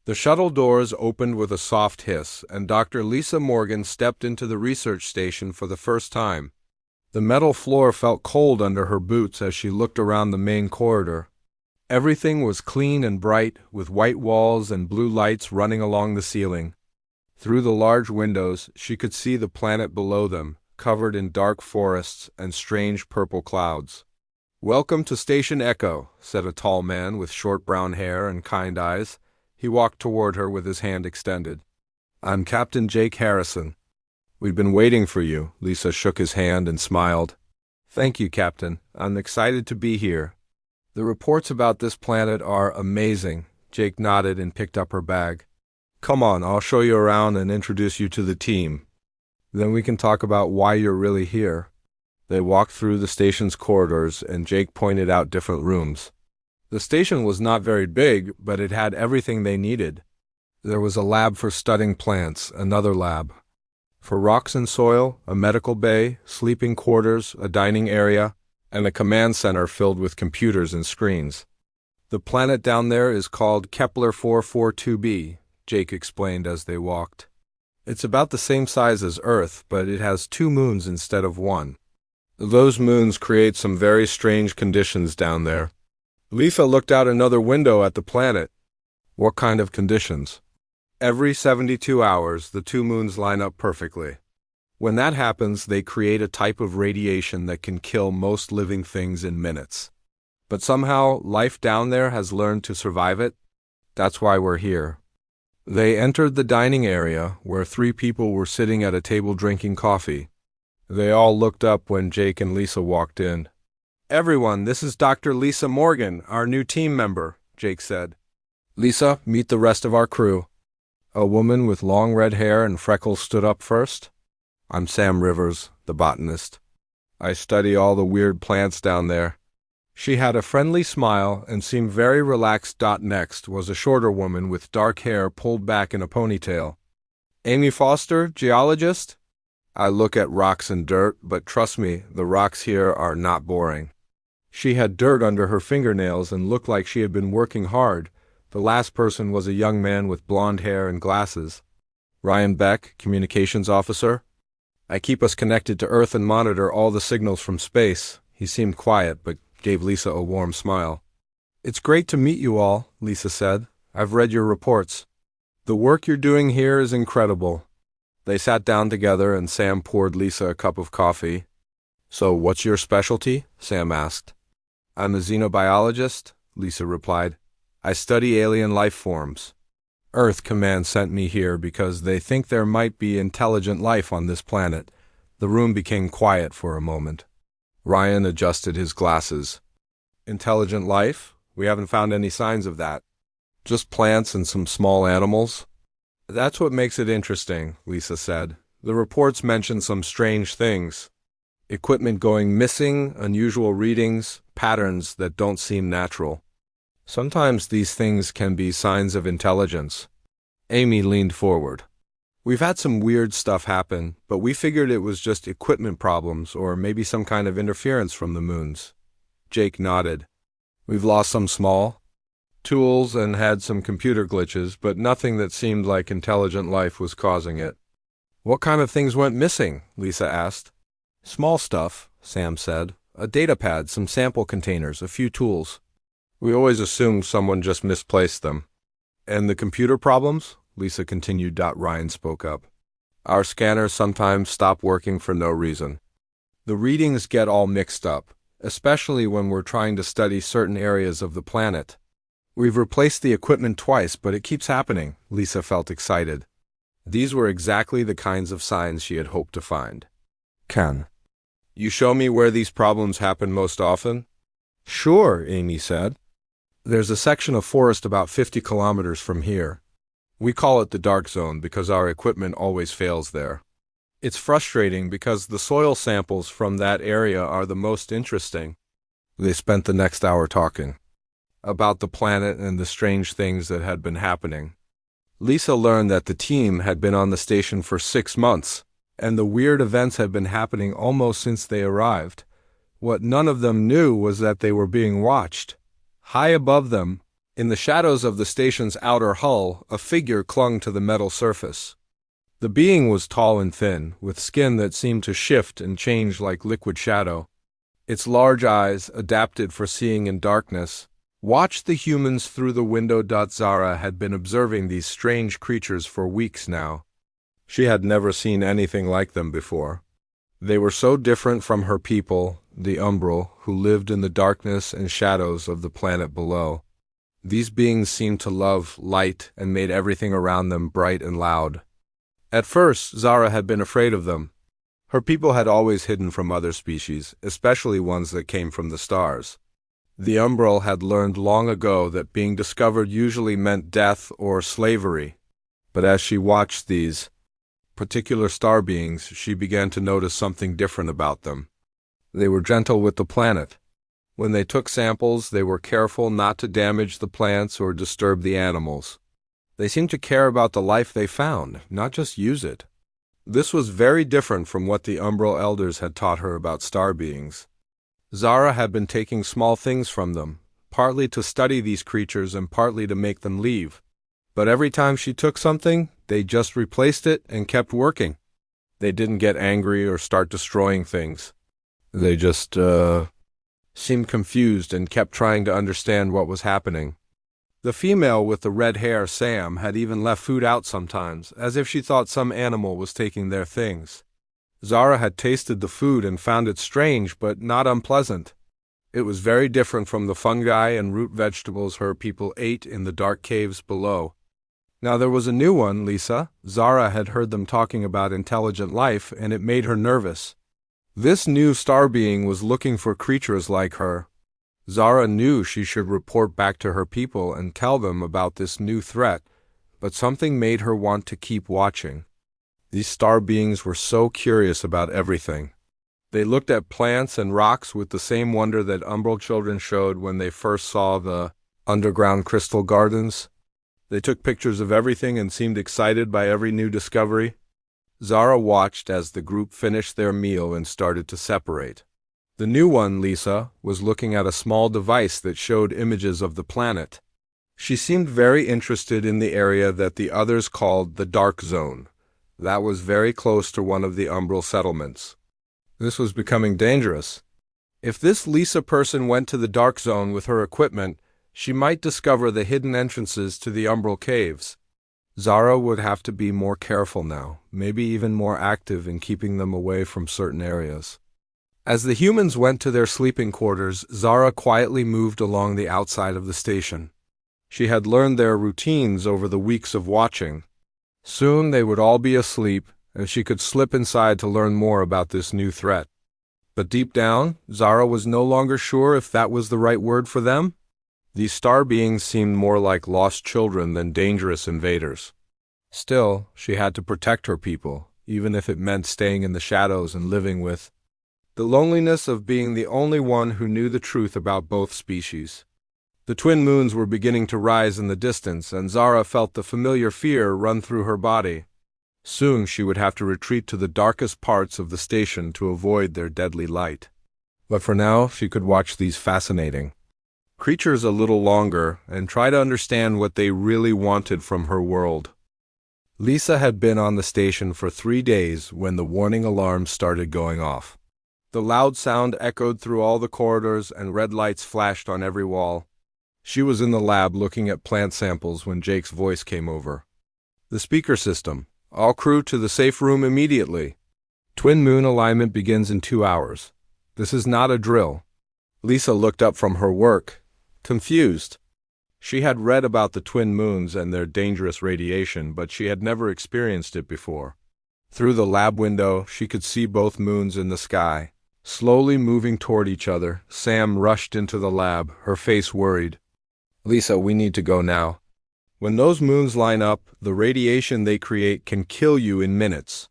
The shuttle doors opened with a soft hiss, and Dr. Lisa Morgan stepped into the research station for the first time. The metal floor felt cold under her boots as she looked around the main corridor. Everything was clean and bright, with white walls and blue lights running along the ceiling. Through the large windows, she could see the planet below them, covered in dark forests and strange purple clouds. "Welcome to Station Echo," said a tall man with short brown hair and kind eyes. He walked toward her with his hand extended. "I'm Captain Jake Harrison. We've been waiting for you." Lisa shook his hand and smiled. "Thank you, Captain. I'm excited to be here. The reports about this planet are amazing." Jake nodded and picked up her bag. "Come on, I'll show you around and introduce you to the team. Then we can talk about why you're really here." They walked through the station's corridors, and Jake pointed out different rooms. The station was not very big, but it had everything they needed. There was a lab for studying plants, another lab for rocks and soil, a medical bay, sleeping quarters, a dining area, and a command center filled with computers and screens. "The planet down there is called Kepler 442b, Jake explained as they walked. "It's about the same size as Earth, but it has 2 moons instead of 1. Those moons create some very strange conditions down there." Lisa looked out another window at the planet. "What kind of conditions?" "Every 72 hours, the 2 moons line up perfectly. When that happens, they create a type of radiation that can kill most living things in minutes. But somehow, life down there has learned to survive it. That's why we're here." They entered the dining area, where 3 people were sitting at a table drinking coffee. They all looked up when Jake and Lisa walked in. "Everyone, this is Dr. Lisa Morgan, our new team member," Jake said. "Lisa, meet the rest of our crew." A woman with long red hair and freckles stood up first. "I'm Sam Rivers, the botanist. I study all the weird plants down there." She had a friendly smile and seemed very relaxed. Next was a shorter woman with dark hair pulled back in a ponytail. "Amy Foster, geologist. I look at rocks and dirt, but trust me, the rocks here are not boring." She had dirt under her fingernails and looked like she had been working hard. The last person was a young man with blonde hair and glasses. "Ryan Beck, communications officer. I keep us connected to Earth and monitor all the signals from space." He seemed quiet, but gave Lisa a warm smile. "It's great to meet you all," Lisa said. "I've read your reports. The work you're doing here is incredible." They sat down together and Sam poured Lisa a cup of coffee. "So what's your specialty?" Sam asked. "I'm a xenobiologist," Lisa replied. "I study alien life forms. Earth Command sent me here because they think there might be intelligent life on this planet." The room became quiet for a moment. Ryan adjusted his glasses. "Intelligent life? We haven't found any signs of that. Just plants and some small animals." "That's what makes it interesting," Lisa said. "The reports mention some strange things. Equipment going missing, unusual readings, patterns that don't seem natural. Sometimes these things can be signs of intelligence." Amy leaned forward. "We've had some weird stuff happen, but we figured it was just equipment problems or maybe some kind of interference from the moons." Jake nodded. "We've lost some small tools and had some computer glitches, but nothing that seemed like intelligent life was causing it." "What kind of things went missing?" Lisa asked. "Small stuff," Sam said. "A data pad, some sample containers, a few tools. We always assumed someone just misplaced them." "And the computer problems?" Lisa continued. Ryan spoke up. "Our scanners sometimes stop working for no reason. The readings get all mixed up, especially when we're trying to study certain areas of the planet. We've replaced the equipment twice, but it keeps happening." Lisa felt excited. These were exactly the kinds of signs she had hoped to find. "Can you show me where these problems happen most often?" "Sure," Amy said. "There's a section of forest about 50 kilometers from here. We call it the dark zone because our equipment always fails there. It's frustrating because the soil samples from that area are the most interesting." They spent the next hour talking about the planet and the strange things that had been happening. Lisa learned that the team had been on the station for 6 months, and the weird events had been happening almost since they arrived. What none of them knew was that they were being watched. High above them, In the shadows of the station's outer hull, a figure clung to the metal surface. The being was tall and thin, with skin that seemed to shift and change like liquid shadow. Its large eyes, adapted for seeing in darkness, watched the humans through the window. Zara had been observing these strange creatures for weeks now. She had never seen anything like them before. They were so different from her people, the Umbral, who lived in the darkness and shadows of the planet below. These beings seemed to love light and made everything around them bright and loud. At first, Zara had been afraid of them. Her people had always hidden from other species, especially ones that came from the stars. The Umbral had learned long ago that being discovered usually meant death or slavery. But as she watched these particular star beings, she began to notice something different about them. They were gentle with the planet. When they took samples, they were careful not to damage the plants or disturb the animals. They seemed to care about the life they found, not just use it. This was very different from what the Umbral elders had taught her about star beings. Zara had been taking small things from them, partly to study these creatures and partly to make them leave. But every time she took something, they just replaced it and kept working. They didn't get angry or start destroying things. They just seemed confused and kept trying to understand what was happening. The female with the red hair, Sam, had even left food out sometimes, as if she thought some animal was taking their things. Zara had tasted the food and found it strange but not unpleasant. It was very different from the fungi and root vegetables her people ate in the dark caves below. Now there was a new one, Lisa. Zara had heard them talking about intelligent life, and it made her nervous. This new star being was looking for creatures like her. Zara knew she should report back to her people and tell them about this new threat, but something made her want to keep watching. These star beings were so curious about everything. They looked at plants and rocks with the same wonder that Umbral children showed when they first saw the underground crystal gardens. They took pictures of everything and seemed excited by every new discovery. Zara watched as the group finished their meal and started to separate. The new one, Lisa, was looking at a small device that showed images of the planet. She seemed very interested in the area that the others called the Dark Zone. That was very close to one of the Umbral settlements. This was becoming dangerous. If this Lisa person went to the Dark Zone with her equipment, she might discover the hidden entrances to the Umbral caves. Zara would have to be more careful now, maybe even more active in keeping them away from certain areas. As the humans went to their sleeping quarters, Zara quietly moved along the outside of the station. She had learned their routines over the weeks of watching. Soon they would all be asleep, and she could slip inside to learn more about this new threat. But deep down, Zara was no longer sure if that was the right word for them. These star beings seemed more like lost children than dangerous invaders. Still, she had to protect her people, even if it meant staying in the shadows and living with the loneliness of being the only one who knew the truth about both species. The twin moons were beginning to rise in the distance, and Zara felt the familiar fear run through her body. Soon she would have to retreat to the darkest parts of the station to avoid their deadly light. But for now, she could watch these fascinating creatures a little longer and try to understand what they really wanted from her world. Lisa had been on the station for 3 days when the warning alarms started going off. The loud sound echoed through all the corridors and red lights flashed on every wall. She was in the lab looking at plant samples when Jake's voice came over. The speaker system. All crew to the safe room immediately. Twin moon alignment begins in 2 hours. This is not a drill. Lisa looked up from her work, confused. She had read about the twin moons and their dangerous radiation, but she had never experienced it before. Through the lab window, she could see both moons in the sky. Slowly moving toward each other, Sam rushed into the lab, her face worried. Lisa, we need to go now. When those moons line up, the radiation they create can kill you in minutes.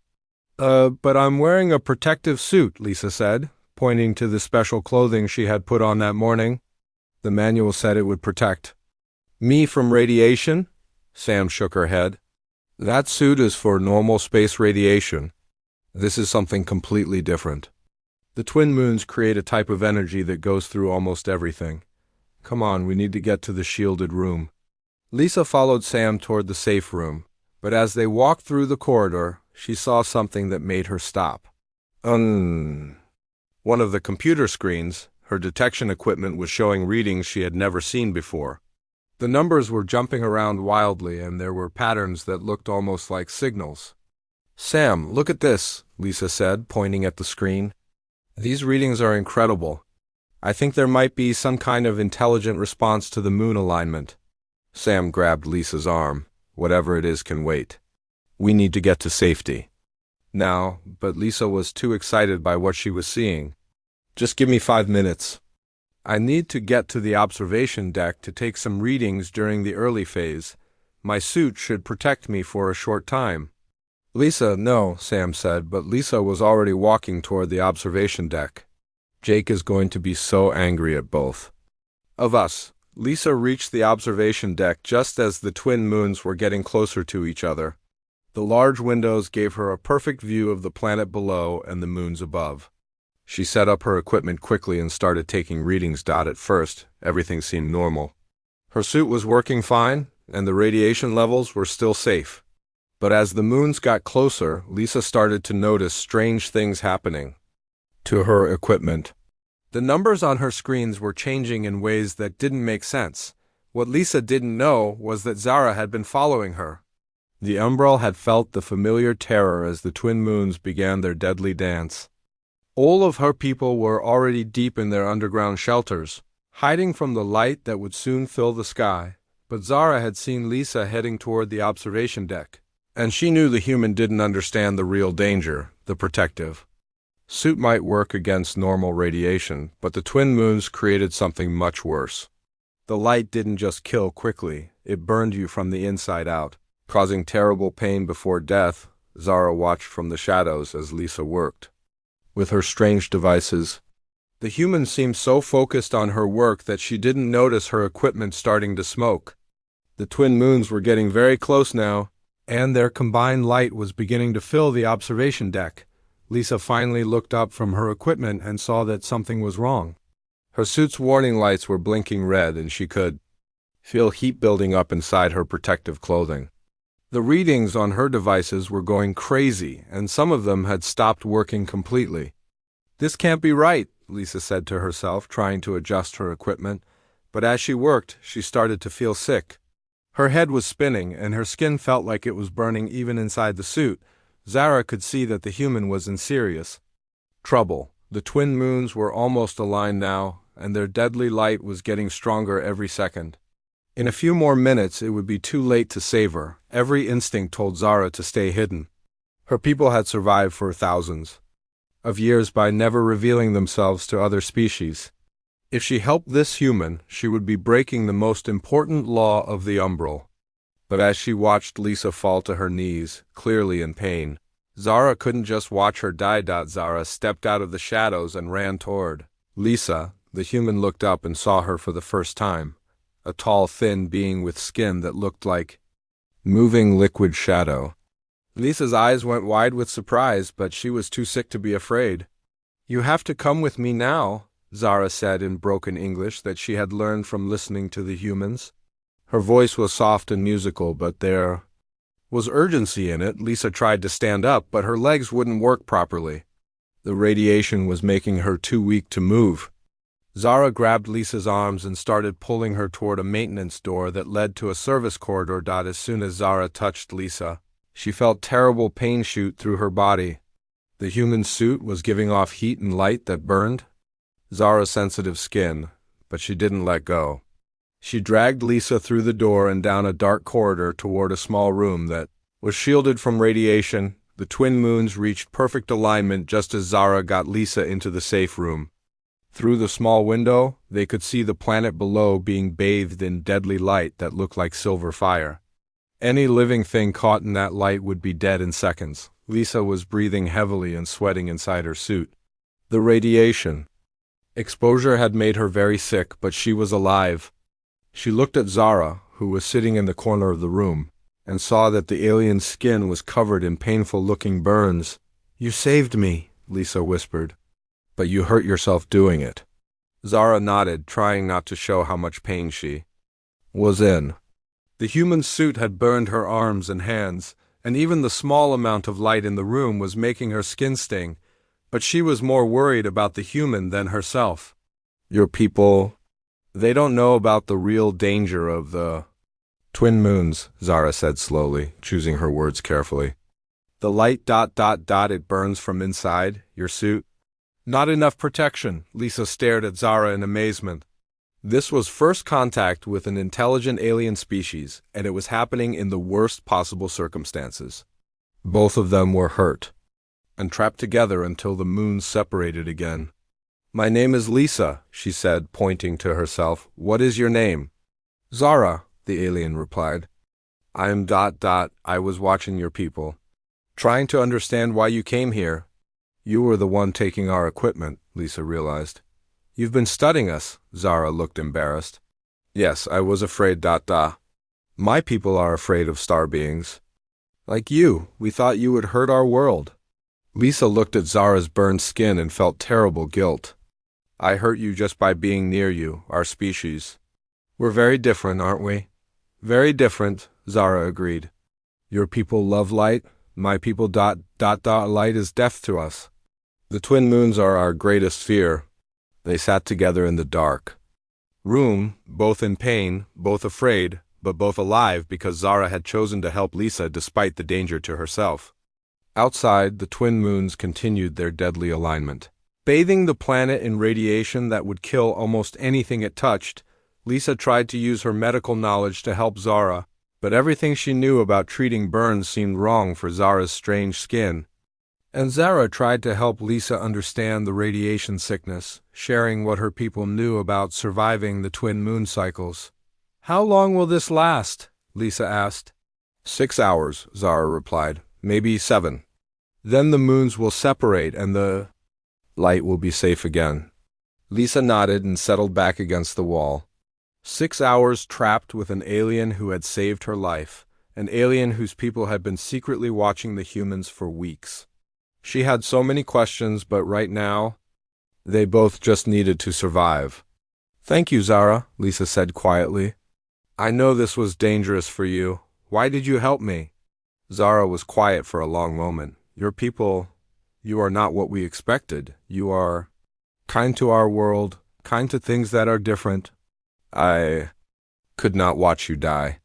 But I'm wearing a protective suit, Lisa said, pointing to the special clothing she had put on that morning. The manual said it would protect me from radiation? Sam shook her head. That suit is for normal space radiation. This is something completely different. The twin moons create a type of energy that goes through almost everything. Come on, we need to get to the shielded room. Lisa followed Sam toward the safe room, but as they walked through the corridor, she saw something that made her stop. One of the computer screens, her detection equipment was showing readings she had never seen before. The numbers were jumping around wildly, and there were patterns that looked almost like signals. Sam, look at this, Lisa said, pointing at the screen. These readings are incredible. I think there might be some kind of intelligent response to the moon alignment. Sam grabbed Lisa's arm. Whatever it is can wait. We need to get to safety. Now, but Lisa was too excited by what she was seeing. Just give me 5 minutes. I need to get to the observation deck to take some readings during the early phase. My suit should protect me for a short time. Lisa, no, Sam said, but Lisa was already walking toward the observation deck. Jake is going to be so angry at both of us. Lisa reached the observation deck just as the twin moons were getting closer to each other. The large windows gave her a perfect view of the planet below and the moons above. She set up her equipment quickly and started taking readings. At first, everything seemed normal. Her suit was working fine, and the radiation levels were still safe. But as the moons got closer, Lisa started to notice strange things happening to her equipment. The numbers on her screens were changing in ways that didn't make sense. What Lisa didn't know was that Zara had been following her. The Umbral had felt the familiar terror as the twin moons began their deadly dance. All of her people were already deep in their underground shelters, hiding from the light that would soon fill the sky. But Zara had seen Lisa heading toward the observation deck, and she knew the human didn't understand the real danger, the protective suit might work against normal radiation, but the twin moons created something much worse. The light didn't just kill quickly, it burned you from the inside out, causing terrible pain before death. Zara watched from the shadows as Lisa worked with her strange devices. The human seemed so focused on her work that she didn't notice her equipment starting to smoke. The twin moons were getting very close now, and their combined light was beginning to fill the observation deck. Lisa finally looked up from her equipment and saw that something was wrong. Her suit's warning lights were blinking red, and she could feel heat building up inside her protective clothing. The readings on her devices were going crazy, and some of them had stopped working completely. This can't be right, Lisa said to herself, trying to adjust her equipment. But as she worked, she started to feel sick. Her head was spinning, and her skin felt like it was burning even inside the suit. Zara could see that the human was in serious trouble. The twin moons were almost aligned now, and their deadly light was getting stronger every second. In a few more minutes, it would be too late to save her. Every instinct told Zara to stay hidden. Her people had survived for thousands of years by never revealing themselves to other species. If she helped this human, she would be breaking the most important law of the Umbral. But as she watched Lisa fall to her knees, clearly in pain, Zara couldn't just watch her die. Zara stepped out of the shadows and ran toward Lisa. The human looked up and saw her for the first time. A tall, thin being with skin that looked like moving liquid shadow. Lisa's eyes went wide with surprise, but she was too sick to be afraid. "You have to come with me now," Zara said in broken English that she had learned from listening to the humans. Her voice was soft and musical, but there was urgency in it. Lisa tried to stand up, but her legs wouldn't work properly. The radiation was making her too weak to move. Zara grabbed Lisa's arms and started pulling her toward a maintenance door that led to a service corridor. As soon as Zara touched Lisa, she felt terrible pain shoot through her body. The human suit was giving off heat and light that burned Zara's sensitive skin, but she didn't let go. She dragged Lisa through the door and down a dark corridor toward a small room that was shielded from radiation. The twin moons reached perfect alignment just as Zara got Lisa into the safe room. Through the small window, they could see the planet below being bathed in deadly light that looked like silver fire. Any living thing caught in that light would be dead in seconds. Lisa was breathing heavily and sweating inside her suit. The radiation exposure had made her very sick, but she was alive. She looked at Zara, who was sitting in the corner of the room, and saw that the alien's skin was covered in painful-looking burns. "You saved me," Lisa whispered. "But you hurt yourself doing it." Zara nodded, trying not to show how much pain she was in. The human suit had burned her arms and hands, and even the small amount of light in the room was making her skin sting, but she was more worried about the human than herself. Your people, they don't know about the real danger of the twin moons, Zara said slowly, choosing her words carefully. The light ... it burns from inside your suit. Not enough protection, Lisa stared at Zara in amazement. This was first contact with an intelligent alien species, and it was happening in the worst possible circumstances. Both of them were hurt and trapped together until the moons separated again. My name is Lisa, she said, pointing to herself. What is your name? Zara, the alien replied. I am ... I was watching your people, trying to understand why you came here. You were the one taking our equipment, Lisa realized. You've been studying us, Zara looked embarrassed. Yes, I was afraid ... My people are afraid of star beings. Like you, we thought you would hurt our world. Lisa looked at Zara's burned skin and felt terrible guilt. I hurt you just by being near you, our species. We're very different, aren't we? Very different, Zara agreed. Your people love light, my people ... Light is death to us. The twin moons are our greatest fear. They sat together in the dark room, both in pain, both afraid, but both alive because Zara had chosen to help Lisa despite the danger to herself. Outside, the twin moons continued their deadly alignment. Bathing the planet in radiation that would kill almost anything it touched, Lisa tried to use her medical knowledge to help Zara, but everything she knew about treating burns seemed wrong for Zara's strange skin. And Zara tried to help Lisa understand the radiation sickness, sharing what her people knew about surviving the twin moon cycles. How long will this last? Lisa asked. 6 hours, Zara replied. Maybe 7. Then the moons will separate and the light will be safe again. Lisa nodded and settled back against the wall. 6 hours trapped with an alien who had saved her life, an alien whose people had been secretly watching the humans for weeks. She had so many questions, but right now, they both just needed to survive. Thank you, Zara, Lisa said quietly. I know this was dangerous for you. Why did you help me? Zara was quiet for a long moment. Your people, you are not what we expected. You are kind to our world, kind to things that are different. I could not watch you die.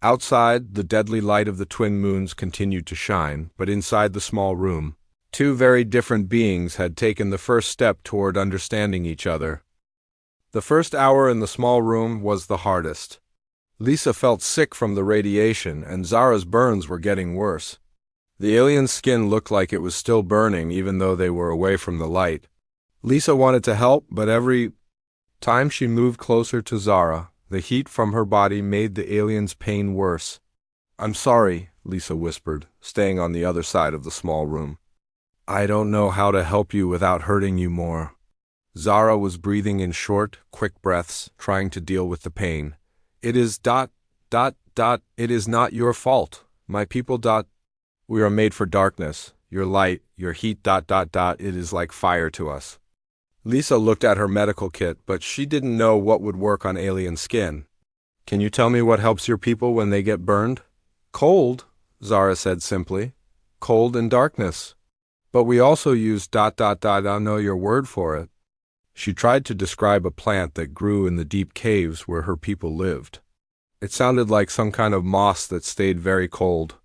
Outside, the deadly light of the twin moons continued to shine, but inside the small room, two very different beings had taken the first step toward understanding each other. The first hour in the small room was the hardest. Lisa felt sick from the radiation, and Zara's burns were getting worse. The alien's skin looked like it was still burning even though they were away from the light. Lisa wanted to help, but every time she moved closer to Zara, the heat from her body made the alien's pain worse. I'm sorry, Lisa whispered, staying on the other side of the small room. I don't know how to help you without hurting you more. Zara was breathing in short, quick breaths, trying to deal with the pain. It is ... It is not your fault. My people ... We are made for darkness. Your light, your heat ... It is like fire to us. Lisa looked at her medical kit, but she didn't know what would work on alien skin. Can you tell me what helps your people when they get burned? Cold, Zara said simply. Cold and darkness. But we also use ... I know your word for it. She tried to describe a plant that grew in the deep caves where her people lived. It sounded like some kind of moss that stayed very cold.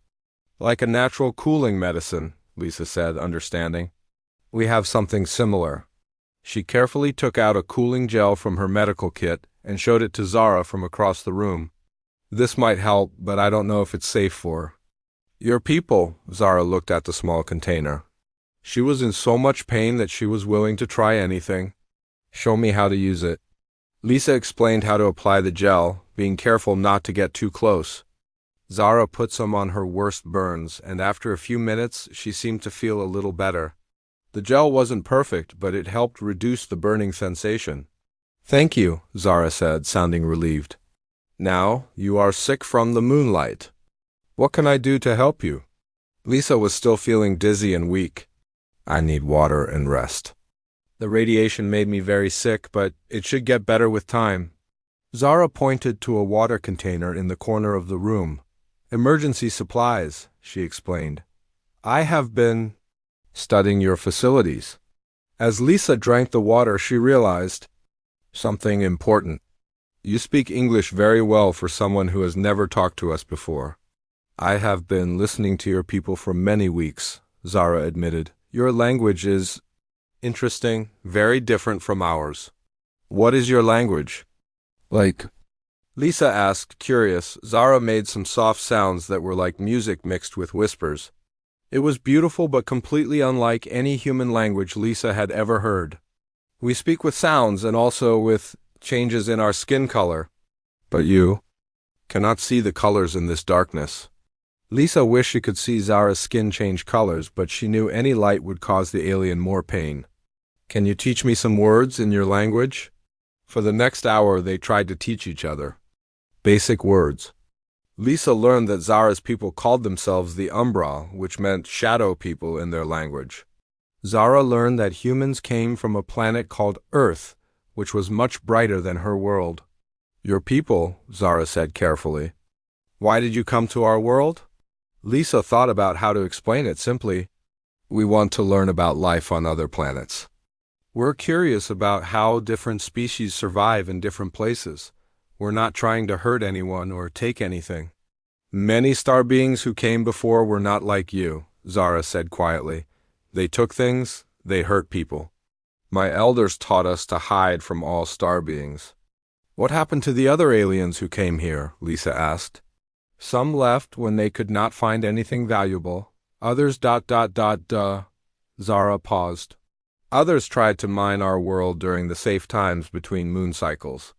Like a natural cooling medicine, Lisa said, understanding. We have something similar. She carefully took out a cooling gel from her medical kit and showed it to Zara from across the room. This might help, but I don't know if it's safe for your people. Zara looked at the small container. She was in so much pain that she was willing to try anything. Show me how to use it. Lisa explained how to apply the gel, being careful not to get too close. Zara put some on her worst burns, and after a few minutes, she seemed to feel a little better. The gel wasn't perfect, but it helped reduce the burning sensation. Thank you, Zara said, sounding relieved. Now, you are sick from the moonlight. What can I do to help you? Lisa was still feeling dizzy and weak. I need water and rest. The radiation made me very sick, but it should get better with time. Zara pointed to a water container in the corner of the room. Emergency supplies, she explained. I have been studying your facilities. As Lisa drank the water, she realized something important. You speak English very well for someone who has never talked to us before. I have been listening to your people for many weeks, Zara admitted. Your language is interesting, very different from ours. What is your language? Like? Lisa asked, curious. Zara made some soft sounds that were like music mixed with whispers. It was beautiful but completely unlike any human language Lisa had ever heard. We speak with sounds and also with changes in our skin color. But you cannot see the colors in this darkness. Lisa wished she could see Zara's skin change colors, but she knew any light would cause the alien more pain. Can you teach me some words in your language? For the next hour, they tried to teach each other basic words. Lisa learned that Zara's people called themselves the Umbra, which meant shadow people in their language. Zara learned that humans came from a planet called Earth, which was much brighter than her world. Your people, Zara said carefully. Why did you come to our world? Lisa thought about how to explain it simply. We want to learn about life on other planets. We're curious about how different species survive in different places. We're not trying to hurt anyone or take anything. Many star beings who came before were not like you, Zara said quietly. They took things, they hurt people. My elders taught us to hide from all star beings. What happened to the other aliens who came here? Lisa asked. Some left when they could not find anything valuable. Others ... Zara paused. Others tried to mine our world during the safe times between moon cycles.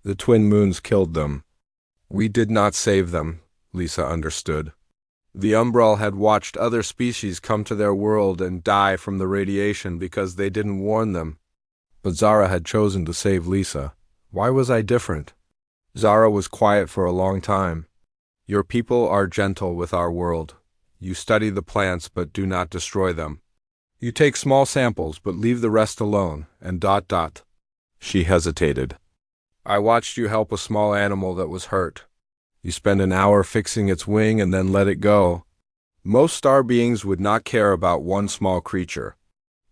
The twin moons killed them. We did not save them, Lisa understood. The Umbral had watched other species come to their world and die from the radiation because they didn't warn them. But Zara had chosen to save Lisa. Why was I different? Zara was quiet for a long time. Your people are gentle with our world. You study the plants but do not destroy them. You take small samples but leave the rest alone, and ... She hesitated. I watched you help a small animal that was hurt. You spend an hour fixing its wing and then let it go. Most star beings would not care about one small creature.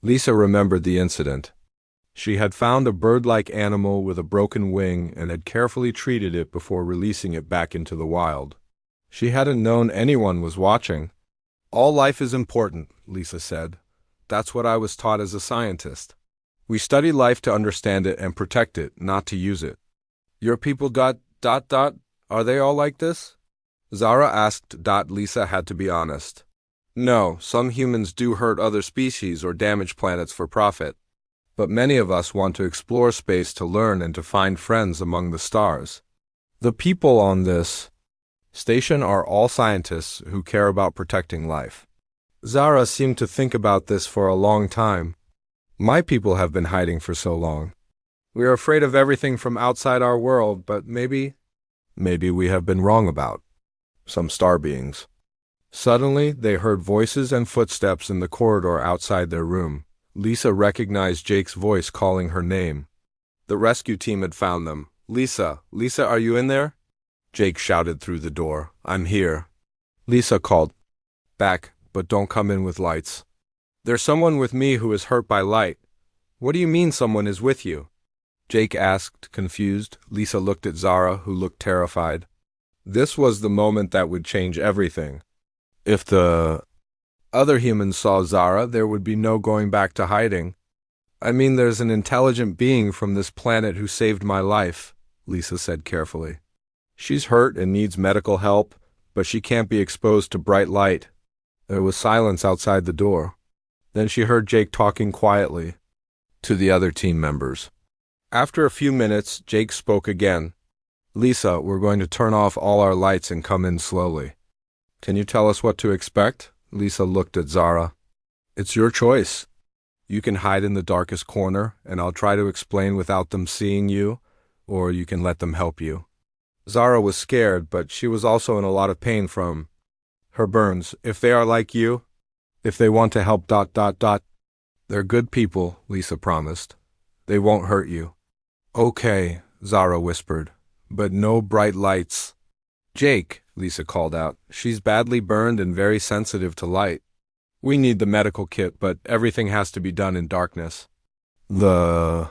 Lisa remembered the incident. She had found a bird-like animal with a broken wing and had carefully treated it before releasing it back into the wild. She hadn't known anyone was watching. All life is important, Lisa said. That's what I was taught as a scientist. We study life to understand it and protect it, not to use it. Your people ... Are they all like this? Zara asked. Lisa had to be honest. No, some humans do hurt other species or damage planets for profit. But many of us want to explore space to learn and to find friends among the stars. The people on this station are all scientists who care about protecting life. Zara seemed to think about this for a long time. My people have been hiding for so long. We are afraid of everything from outside our world, but maybe we have been wrong about some star beings. Suddenly, they heard voices and footsteps in the corridor outside their room. Lisa recognized Jake's voice calling her name. The rescue team had found them. Lisa, are you in there? Jake shouted through the door. I'm here. Lisa called back, but don't come in with lights. There's someone with me who is hurt by light. What do you mean someone is with you? Jake asked, confused. Lisa looked at Zara, who looked terrified. This was the moment that would change everything. If the other humans saw Zara, there would be no going back to hiding. I mean, there's an intelligent being from this planet who saved my life, Lisa said carefully. She's hurt and needs medical help, but she can't be exposed to bright light. There was silence outside the door. Then she heard Jake talking quietly to the other team members. After a few minutes, Jake spoke again. Lisa, we're going to turn off all our lights and come in slowly. Can you tell us what to expect? Lisa looked at Zara. It's your choice. You can hide in the darkest corner, and I'll try to explain without them seeing you, or you can let them help you. Zara was scared, but she was also in a lot of pain from her burns. If they are like you, if they want to help ... They're good people, Lisa promised. They won't hurt you. Okay, Zara whispered, but no bright lights. Jake, Lisa called out. She's badly burned and very sensitive to light. We need the medical kit, but everything has to be done in darkness. The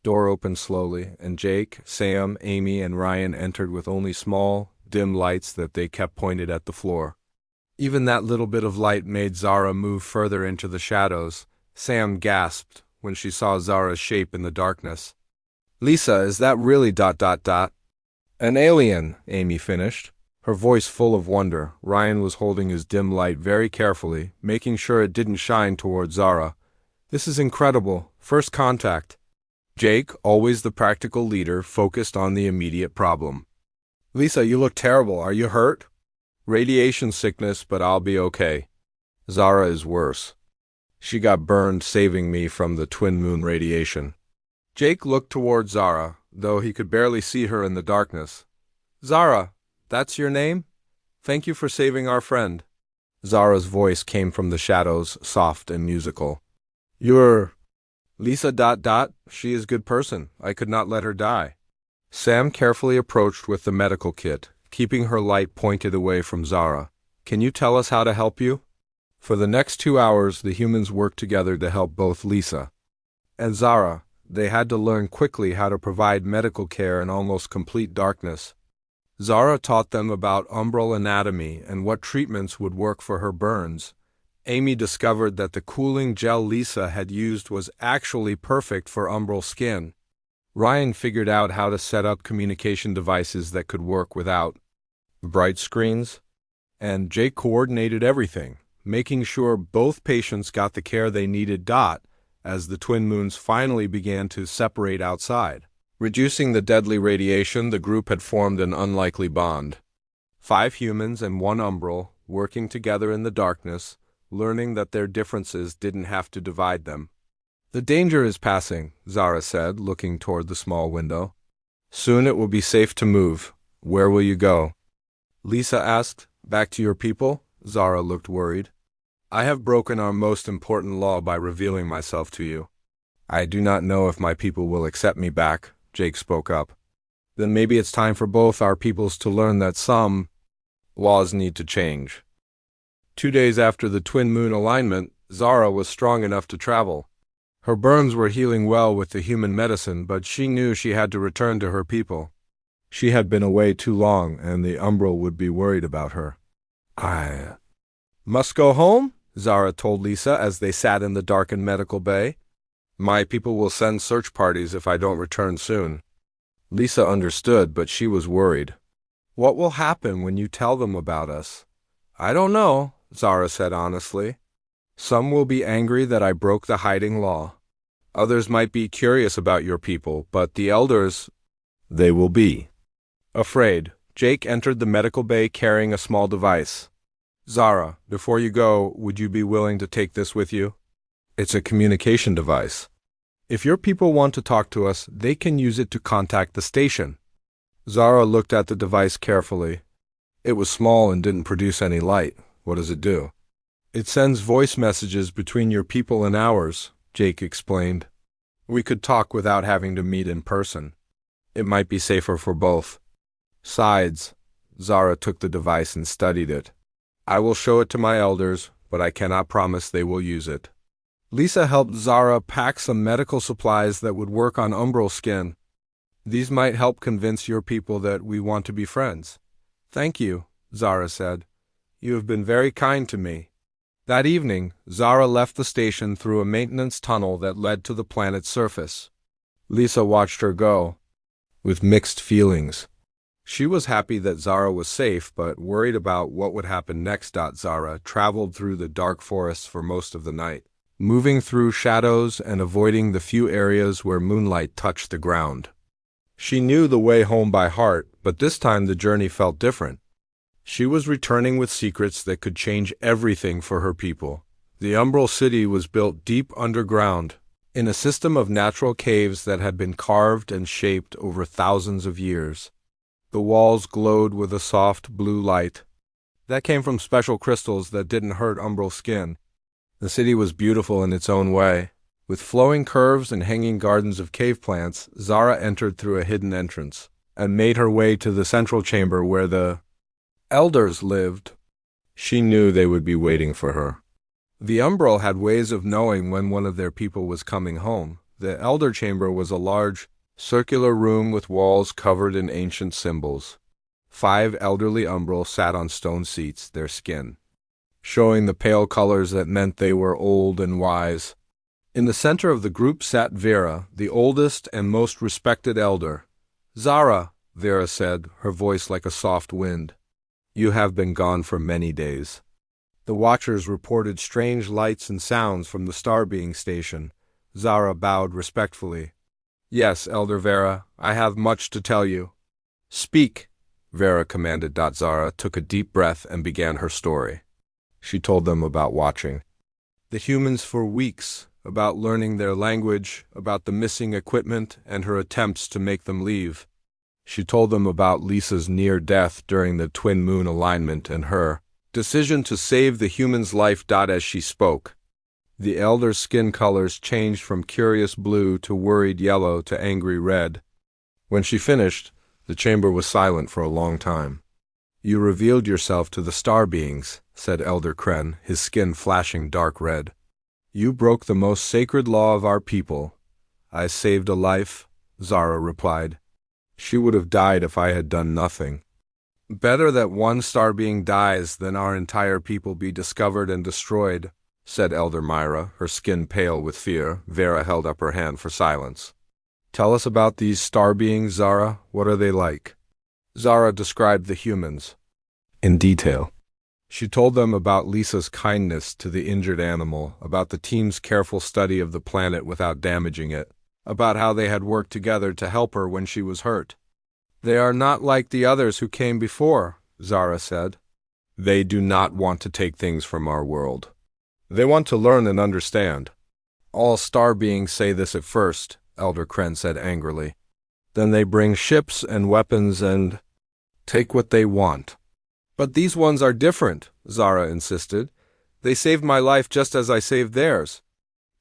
door opened slowly, and Jake, Sam, Amy, and Ryan entered with only small, dim lights that they kept pointed at the floor. Even that little bit of light made Zara move further into the shadows. Sam gasped when she saw Zara's shape in the darkness. Lisa, is that really ... An alien, Amy finished, her voice full of wonder. Ryan was holding his dim light very carefully, making sure it didn't shine toward Zara. This is incredible. First contact. Jake, always the practical leader, focused on the immediate problem. Lisa, you look terrible. Are you hurt? Radiation sickness, but I'll be okay. Zara is worse. She got burned saving me from the twin moon radiation. Jake looked toward Zara, though he could barely see her in the darkness. Zara, that's your name? Thank you for saving our friend. Zara's voice came from the shadows, soft and musical. You're... Lisa ... She is a good person. I could not let her die. Sam carefully approached with the medical kit, keeping her light pointed away from Zara. Can you tell us how to help you? For the next 2 hours, the humans worked together to help both Lisa and Zara. They had to learn quickly how to provide medical care in almost complete darkness. Zara taught them about umbral anatomy and what treatments would work for her burns. Amy discovered that the cooling gel Lisa had used was actually perfect for umbral skin. Ryan figured out how to set up communication devices that could work without bright screens. And Jake coordinated everything, making sure both patients got the care they needed. As the twin moons finally began to separate outside, reducing the deadly radiation, the group had formed an unlikely bond. 5 humans and 1 umbral, working together in the darkness, learning that their differences didn't have to divide them. The danger is passing, Zara said, looking toward the small window. Soon it will be safe to move. Where will you go? Lisa asked. Back to your people? Zara looked worried. I have broken our most important law by revealing myself to you. I do not know if my people will accept me back, Jake spoke up. Then maybe it's time for both our peoples to learn that some laws need to change. 2 days after the twin moon alignment, Zara was strong enough to travel. Her burns were healing well with the human medicine, but she knew she had to return to her people. She had been away too long, and the umbral would be worried about her. I must go home? Zara told Lisa as they sat in the darkened medical bay. My people will send search parties if I don't return soon. Lisa understood, but she was worried. What will happen when you tell them about us? I don't know, Zara said honestly. Some will be angry that I broke the hiding law. Others might be curious about your people, but the elders, they will be afraid. Jake entered the medical bay carrying a small device. Zara, before you go, would you be willing to take this with you? It's a communication device. If your people want to talk to us, they can use it to contact the station. Zara looked at the device carefully. It was small and didn't produce any light. What does it do? It sends voice messages between your people and ours, Jake explained. We could talk without having to meet in person. It might be safer for both sides. Zara took the device and studied it. I will show it to my elders, but I cannot promise they will use it. Lisa helped Zara pack some medical supplies that would work on umbral skin. These might help convince your people that we want to be friends. Thank you, Zara said. You have been very kind to me. That evening, Zara left the station through a maintenance tunnel that led to the planet's surface. Lisa watched her go, with mixed feelings. She was happy that Zara was safe, but worried about what would happen next. Zara traveled through the dark forests for most of the night, moving through shadows and avoiding the few areas where moonlight touched the ground. She knew the way home by heart, but this time the journey felt different. She was returning with secrets that could change everything for her people. The Umbral City was built deep underground, in a system of natural caves that had been carved and shaped over thousands of years. The walls glowed with a soft blue light that came from special crystals that didn't hurt umbral skin. The city was beautiful in its own way. With flowing curves and hanging gardens of cave plants, Zara entered through a hidden entrance and made her way to the central chamber where the elders lived. She knew they would be waiting for her. The Umbral had ways of knowing when one of their people was coming home. The elder chamber was a large, circular room with walls covered in ancient symbols. 5 elderly Umbral sat on stone seats, their skin showing the pale colors that meant they were old and wise. In the center of the group sat Vera, the oldest and most respected elder. "Zara," Vera said, her voice like a soft wind. "You have been gone for many days." The watchers reported strange lights and sounds from the Starbeing station. Zara bowed respectfully. "Yes, Elder Vera, I have much to tell you." "Speak," Vera commanded. Zara took a deep breath and began her story. She told them about watching the humans for weeks, about learning their language, about the missing equipment and her attempts to make them leave. She told them about Lisa's near death during the twin moon alignment and her decision to save the human's life. As she spoke, the elder's skin colors changed from curious blue to worried yellow to angry red. When she finished, the chamber was silent for a long time. "You revealed yourself to the star beings," said Elder Kren, his skin flashing dark red. "You broke the most sacred law of our people." "I saved a life," Zara replied. "She would have died if I had done nothing." "Better that one star being dies than our entire people be discovered and destroyed," said Elder Myra, her skin pale with fear. Vera held up her hand for silence. "Tell us about these star beings, Zara. What are they like?" Zara described the humans in detail. She told them about Lisa's kindness to the injured animal, about the team's careful study of the planet without damaging it, about how they had worked together to help her when she was hurt. "They are not like the others who came before," Zara said. "They do not want to take things from our world. They want to learn and understand." "All star beings say this at first," Elder Kren said angrily. "Then they bring ships and weapons and take what they want." "But these ones are different," Zara insisted. "They saved my life just as I saved theirs.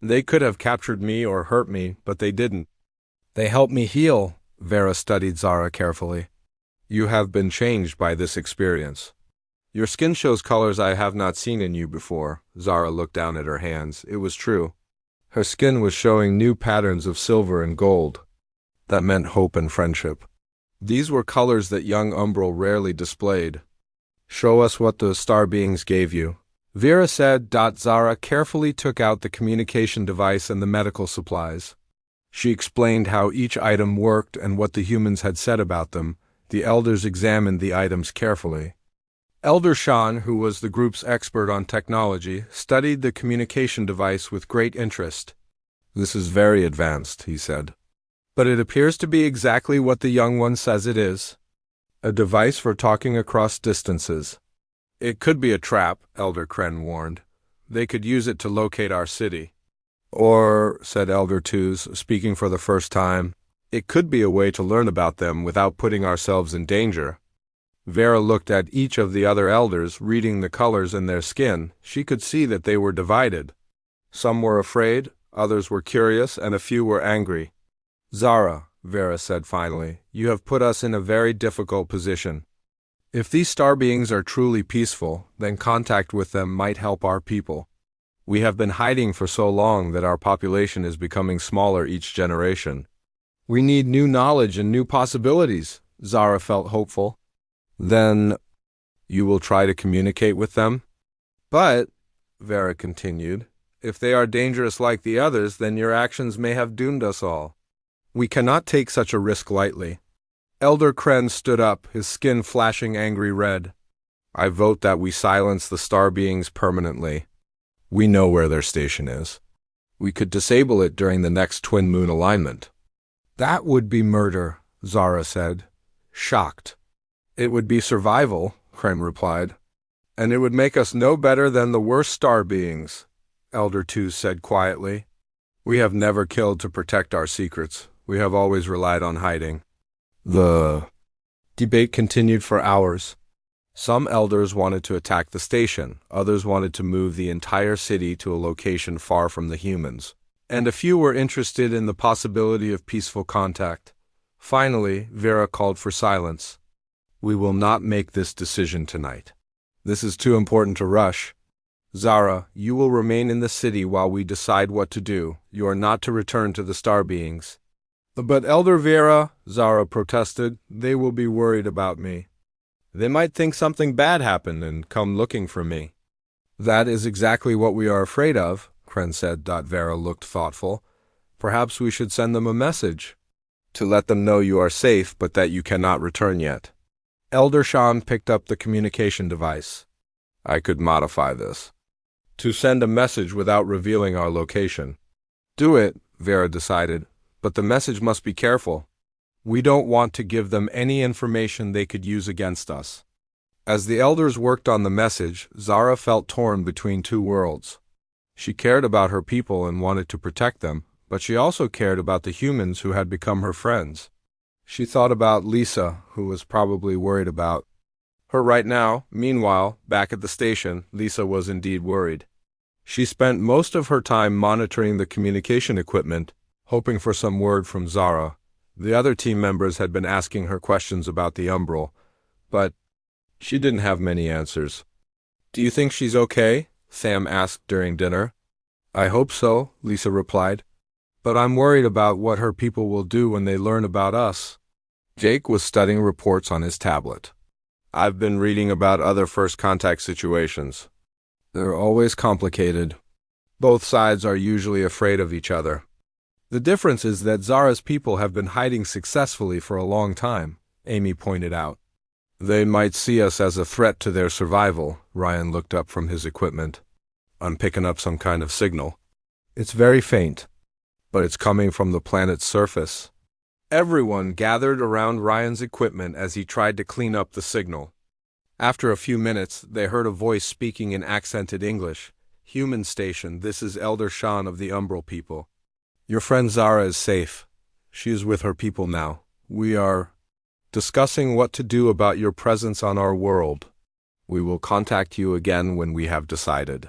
They could have captured me or hurt me, but they didn't. They helped me heal." Vera studied Zara carefully. "You have been changed by this experience. Your skin shows colors I have not seen in you before." Zara looked down at her hands. It was true. Her skin was showing new patterns of silver and gold. That meant hope and friendship. These were colors that young Umbral rarely displayed. "Show us what the star beings gave you," Vera said. Zara carefully took out the communication device and the medical supplies. She explained how each item worked and what the humans had said about them. The elders examined the items carefully. Elder Shan, who was the group's expert on technology, studied the communication device with great interest. "This is very advanced," he said. "But it appears to be exactly what the young one says it is. A device for talking across distances." "It could be a trap," Elder Kren warned. "They could use it to locate our city." "Or," said Elder Tooze, speaking for the first time, "it could be a way to learn about them without putting ourselves in danger." Vera looked at each of the other elders, reading the colors in their skin. She could see that they were divided. Some were afraid, others were curious, and a few were angry. "Zara," Vera said finally, "you have put us in a very difficult position. If these star beings are truly peaceful, then contact with them might help our people. We have been hiding for so long that our population is becoming smaller each generation. We need new knowledge and new possibilities." Zara felt hopeful. "Then you will try to communicate with them?" "But," Vera continued, "if they are dangerous like the others, then your actions may have doomed us all. We cannot take such a risk lightly." Elder Kren stood up, his skin flashing angry red. "I vote that we silence the star beings permanently. We know where their station is. We could disable it during the next twin moon alignment." "That would be murder," Zara said, shocked. "It would be survival," Kren replied. "And it would make us no better than the worst star beings," Elder Tooze said quietly. "We have never killed to protect our secrets. We have always relied on hiding." The debate continued for hours. Some elders wanted to attack the station, others wanted to move the entire city to a location far from the humans, and a few were interested in the possibility of peaceful contact. Finally, Vera called for silence. "We will not make this decision tonight. This is too important to rush. Zara, you will remain in the city while we decide what to do. You are not to return to the star beings." "But Elder Vera," Zara protested, "they will be worried about me. They might think something bad happened and come looking for me." "That is exactly what we are afraid of," Kren said. Vera looked thoughtful. "Perhaps we should send them a message to let them know you are safe but that you cannot return yet." Elder Shan picked up the communication device. "I could modify this to send a message without revealing our location." "Do it," Vera decided, "but the message must be careful. We don't want to give them any information they could use against us." As the elders worked on the message, Zara felt torn between two worlds. She cared about her people and wanted to protect them, but she also cared about the humans who had become her friends. She thought about Lisa, who was probably worried about her right now. Meanwhile, back at the station, Lisa was indeed worried. She spent most of her time monitoring the communication equipment, hoping for some word from Zara. The other team members had been asking her questions about the Umbral, but she didn't have many answers. "Do you think she's okay?" Sam asked during dinner. "I hope so," Lisa replied. "But I'm worried about what her people will do when they learn about us." Jake was studying reports on his tablet. "I've been reading about other first contact situations. They're always complicated. Both sides are usually afraid of each other. The difference is that Zara's people have been hiding successfully for a long time," Amy pointed out. "They might see us as a threat to their survival." Ryan looked up from his equipment. "I'm picking up some kind of signal. It's very faint, but it's coming from the planet's surface." Everyone gathered around Ryan's equipment as he tried to clean up the signal. After a few minutes, they heard a voice speaking in accented English. "Human station, this is Elder Shan of the Umbral people. Your friend Zara is safe. She is with her people now. We are discussing what to do about your presence on our world. We will contact you again when we have decided."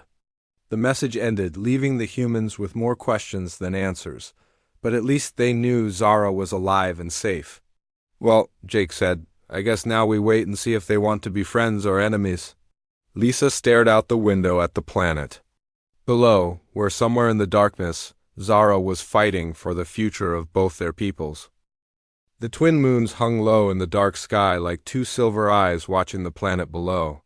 The message ended, leaving the humans with more questions than answers, but at least they knew Zara was alive and safe. "Well," Jake said, "I guess now we wait and see if they want to be friends or enemies." Lisa stared out the window at the planet. Below, where somewhere in the darkness, Zara was fighting for the future of both their peoples. The twin moons hung low in the dark sky like two silver eyes watching the planet below.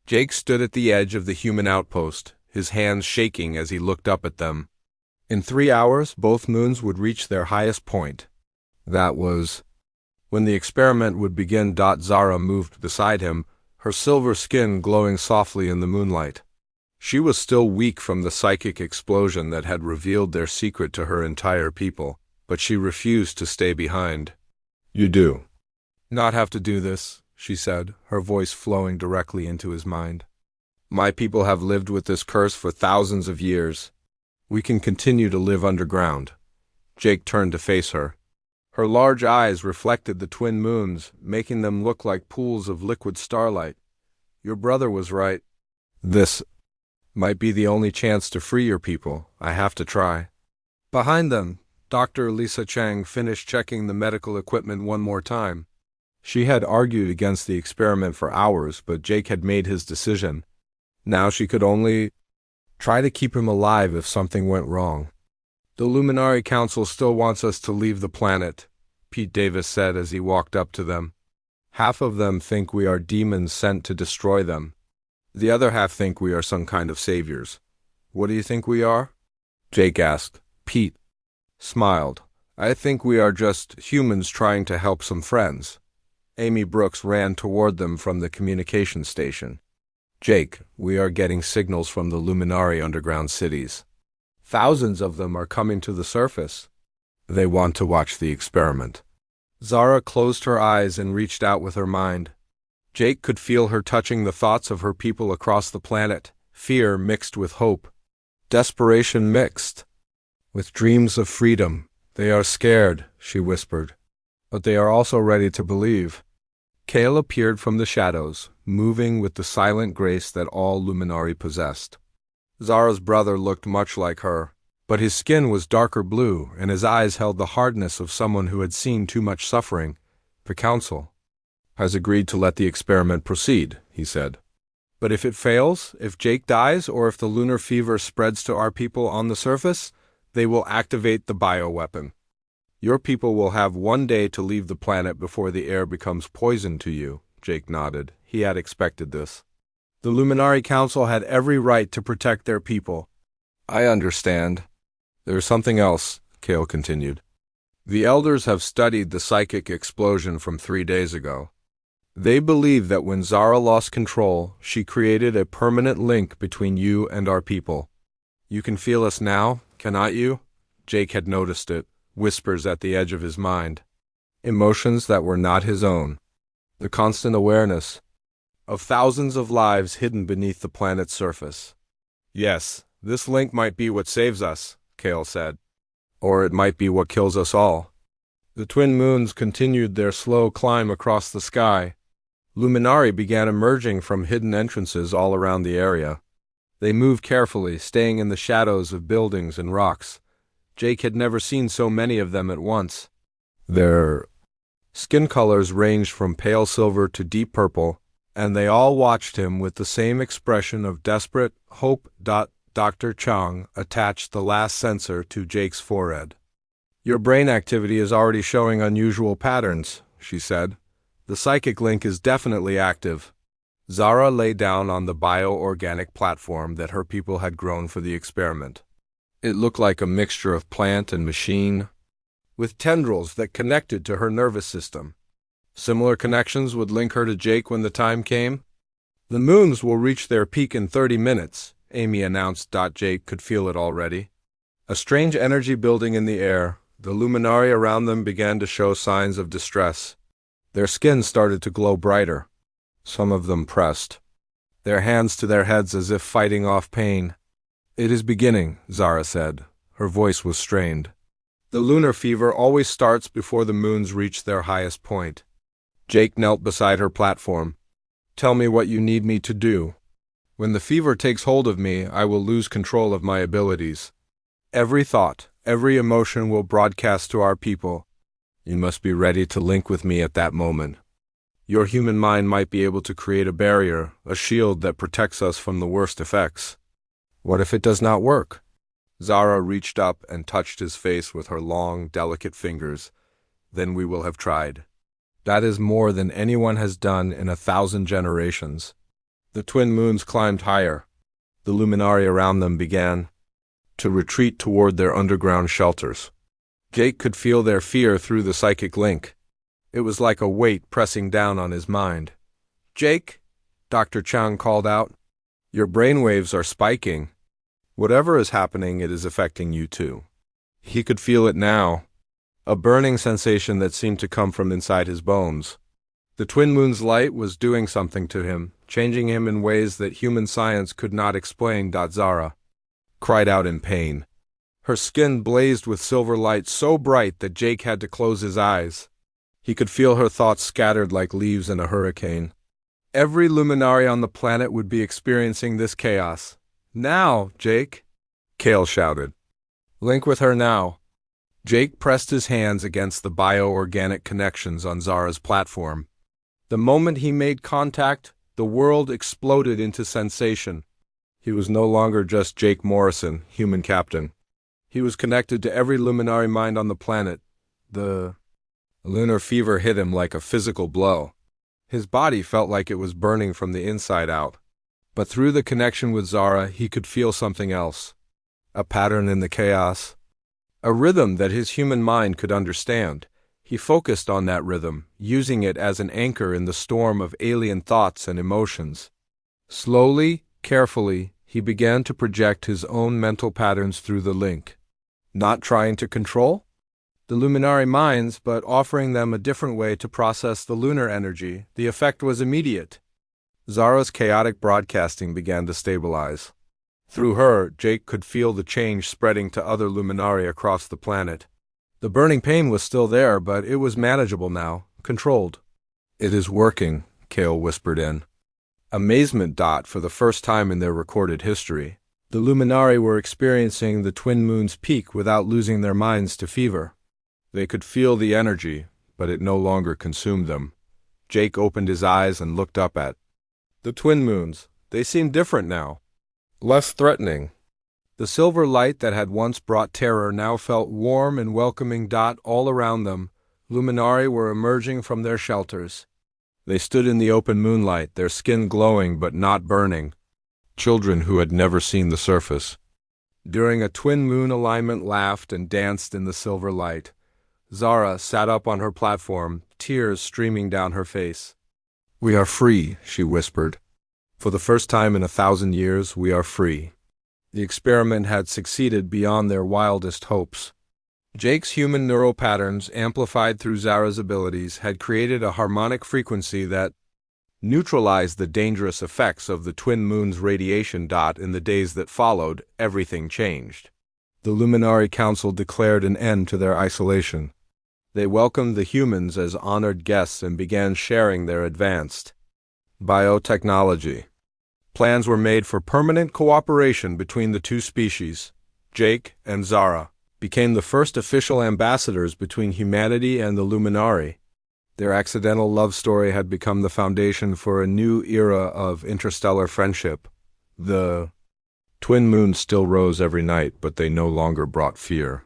Jake stood at the edge of the human outpost, his hands shaking as he looked up at them. In 3 hours, both moons would reach their highest point. That was when the experiment would begin. Zara moved beside him, her silver skin glowing softly in the moonlight. She was still weak from the psychic explosion that had revealed their secret to her entire people, but she refused to stay behind. "You do not have to do this," she said, her voice flowing directly into his mind. "My people have lived with this curse for thousands of years. We can continue to live underground." Jake turned to face her. Her large eyes reflected the twin moons, making them look like pools of liquid starlight. "Your brother was right. This might be the only chance to free your people. I have to try." Behind them, Dr. Lisa Chang finished checking the medical equipment one more time. She had argued against the experiment for hours, but Jake had made his decision. Now she could only try to keep him alive if something went wrong. "The Luminary Council still wants us to leave the planet," Pete Davis said as he walked up to them. "Half of them think we are demons sent to destroy them. The other half think we are some kind of saviors. What do you think we are?" Jake asked. Pete smiled. "I think we are just humans trying to help some friends." Amy Brooks ran toward them from the communication station. "Jake, we are getting signals from the Luminary underground cities. Thousands of them are coming to the surface. They want to watch the experiment." Zara closed her eyes and reached out with her mind. Jake could feel her touching the thoughts of her people across the planet, fear mixed with hope, desperation mixed with dreams of freedom. "They are scared," she whispered, "but they are also ready to believe." Kale appeared from the shadows, moving with the silent grace that all Luminari possessed. Zara's brother looked much like her, but his skin was darker blue and his eyes held the hardness of someone who had seen too much suffering. The council has agreed to let the experiment proceed, he said. But if it fails, if Jake dies, or if the lunar fever spreads to our people on the surface, they will activate the bioweapon. Your people will have 1 day to leave the planet before the air becomes poison to you. Jake nodded. He had expected this. The Luminari Council had every right to protect their people. I understand. There's something else, Kale continued. The elders have studied the psychic explosion from 3 days ago. They believe that when Zara lost control, she created a permanent link between you and our people. You can feel us now, cannot you? Jake had noticed it, whispers at the edge of his mind. Emotions that were not his own. The constant awareness of thousands of lives hidden beneath the planet's surface. Yes, this link might be what saves us, Kale said. Or it might be what kills us all. The twin moons continued their slow climb across the sky. Luminari began emerging from hidden entrances all around the area. They moved carefully, staying in the shadows of buildings and rocks. Jake had never seen so many of them at once. Their skin colors ranged from pale silver to deep purple, and they all watched him with the same expression of desperate hope. Dr. Chang attached the last sensor to Jake's forehead. Your brain activity is already showing unusual patterns, she said. The psychic link is definitely active. Zara lay down on the bioorganic platform that her people had grown for the experiment. It looked like a mixture of plant and machine, with tendrils that connected to her nervous system. Similar connections would link her to Jake when the time came. The moons will reach their peak in 30 minutes, Amy announced. Jake could feel it already. A strange energy building in the air. The luminari around them began to show signs of distress. Their skin started to glow brighter. Some of them pressed their hands to their heads as if fighting off pain. It is beginning, Zara said. Her voice was strained. The lunar fever always starts before the moons reach their highest point. Jake knelt beside her platform. Tell me what you need me to do. When the fever takes hold of me, I will lose control of my abilities. Every thought, every emotion will broadcast to our people. You must be ready to link with me at that moment. Your human mind might be able to create a barrier, a shield that protects us from the worst effects. What if it does not work? Zara reached up and touched his face with her long, delicate fingers. Then we will have tried. That is more than anyone has done in 1,000 generations. The twin moons climbed higher. The luminari around them began to retreat toward their underground shelters. Jake could feel their fear through the psychic link. It was like a weight pressing down on his mind. Jake, Dr. Chang called out, your brainwaves are spiking. Whatever is happening, it is affecting you too. He could feel it now, a burning sensation that seemed to come from inside his bones. The twin moon's light was doing something to him, changing him in ways that human science could not explain. Zara cried out in pain. Her skin blazed with silver light so bright that Jake had to close his eyes. He could feel her thoughts scattered like leaves in a hurricane. Every luminari on the planet would be experiencing this chaos. Now, Jake, Kale shouted. Link with her now. Jake pressed his hands against the bioorganic connections on Zara's platform. The moment he made contact, the world exploded into sensation. He was no longer just Jake Morrison, human captain. He was connected to every luminari mind on the planet. The lunar fever hit him like a physical blow. His body felt like it was burning from the inside out. But through the connection with Zara, he could feel something else. A pattern in the chaos. A rhythm that his human mind could understand. He focused on that rhythm, using it as an anchor in the storm of alien thoughts and emotions. Slowly, carefully, he began to project his own mental patterns through the link. Not trying to control the luminari minds, but offering them a different way to process the lunar energy. The effect was immediate. Zara's chaotic broadcasting began to stabilize. Through her, Jake could feel the change spreading to other luminari across the planet. The burning pain was still there, but it was manageable now, controlled. It is working, Kale whispered in. Amazement. For the first time in their recorded history, the Luminari were experiencing the twin moon's peak without losing their minds to fever. They could feel the energy, but it no longer consumed them. Jake opened his eyes and looked up at the twin moons. They seemed different now, less threatening. The silver light that had once brought terror now felt warm and welcoming. All around them, Luminari were emerging from their shelters. They stood in the open moonlight, their skin glowing but not burning. Children who had never seen the surface. During a twin moon alignment laughed and danced in the silver light. Zara sat up on her platform, tears streaming down her face. "We are free," she whispered. "For the first time in 1,000 years, we are free." The experiment had succeeded beyond their wildest hopes. Jake's human neural patterns, amplified through Zara's abilities, had created a harmonic frequency that neutralized the dangerous effects of the twin moon's radiation. In the days that followed, everything changed. The Luminari Council declared an end to their isolation. They welcomed the humans as honored guests and began sharing their advanced biotechnology. Plans were made for permanent cooperation between the two species. Jake and Zara became the first official ambassadors between humanity and the Luminari. Their accidental love story had become the foundation for a new era of interstellar friendship. The twin moons still rose every night, but they no longer brought fear.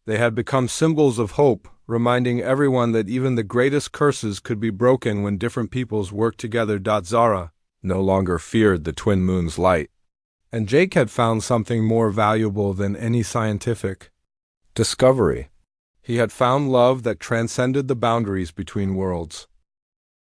They had become symbols of hope, reminding everyone that even the greatest curses could be broken when different peoples worked together. Zara no longer feared the twin moon's light. And Jake had found something more valuable than any scientific discovery. He had found love that transcended the boundaries between worlds.